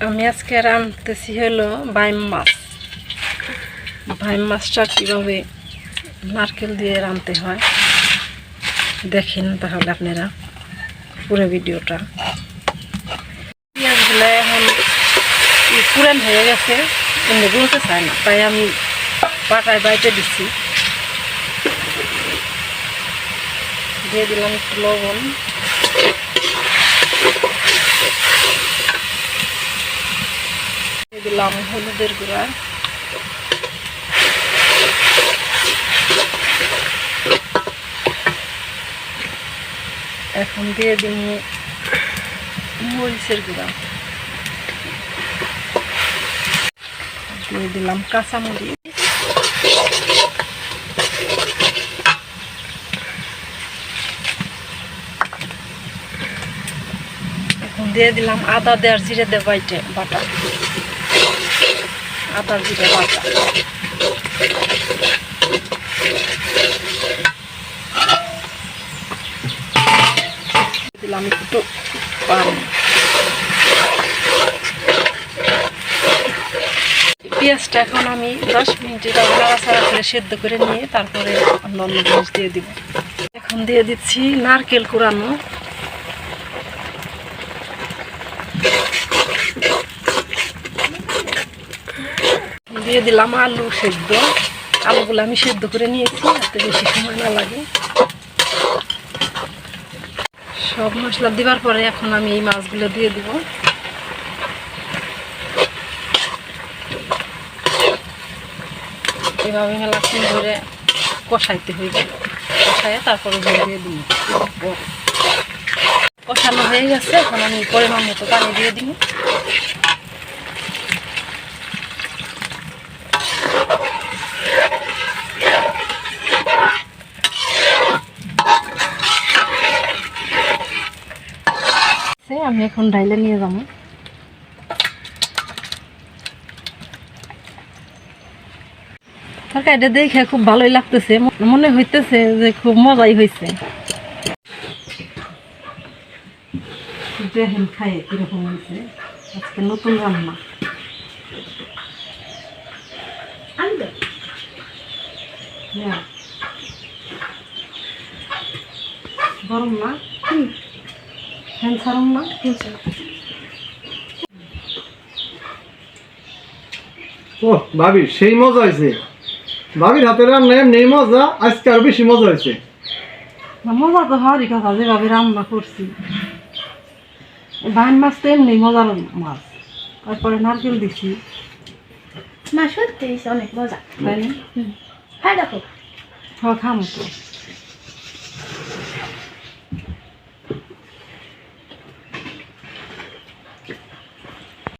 আমি আজকে রাঁধতেছি হলো বাইম মাছ। বাইম মাছটা কীভাবে নারকেল দিয়ে রাঁধতে হয় দেখেন তাহলে আপনারা পুরো ভিডিওটা। পেঁয়াজগুলো এখন পুরান হয়ে গেছে কিন্তু গুলতে চায় না, তাই আমি পাটায় বাইটে দিচ্ছি। দিয়ে দিলাম একটু লবণ, দিয়ে দিলাম হলুদের গুঁড়া, এখন দিয়ে দিন মরিচের গুঁড়া, দিয়ে দিলাম কাঁচামরিচ, এখন দিয়ে দিলাম আদা দেওয়ার জিরে দে বাটা, আদা জিরে বাটা, দিলাম একটু পানি। পেঁয়াজটা এখন আমি 10 মিনিট নাড়াচাড়া করে সেদ্ধ করে নিয়ে তারপরে অন্য জিনিস দিয়ে দিব। এখন দিয়ে দিচ্ছি নারকেল কুড়ানো, দিয়ে দিলাম আলু সেদ্ধ। আলুগুলো আমি সেদ্ধ করে নিয়েছি, এতে বেশি সময় না লাগে। সব মশলা দেওয়ার পরে এখন আমি এই মাছগুলো দিয়ে দিব। এভাবে মেলাক্ষণ ধরে কষাইতে হইবে, কষাইয়ে তারপরে দিয়ে দিব। কষানো হয়ে গেছে, এখন আমি পরিমাণ মতো পানি দিয়ে দিব। আমি এখন ডাইলে নিয়ে যাবো। তরকারিটা দেখে খুব ভালোই লাগতেছে, মনে হইতেছে যে খুব মজাই হয়েছে। দেখেন খাইয়ে কিরকম হয়েছে, আজকে নতুন রান্না। গরম না? ফ্যান ছাড়ুন না? ও ভাবি, সেই মজা হয়েছে। ভাবির হাতের রান্না এমনি মজা, আজকে আরো বেশি মজা হয়েছে। মজা তো হওয়ারই কথা, যেভাবে রান্না করছি। বাইম মাছ তো এমনি মজার মাছ, তারপরে নারকেল দিছি। মা সত্যি অনেক মজা, তাই না? হ্যাঁ দেখো। হ্যাঁ খামো তো।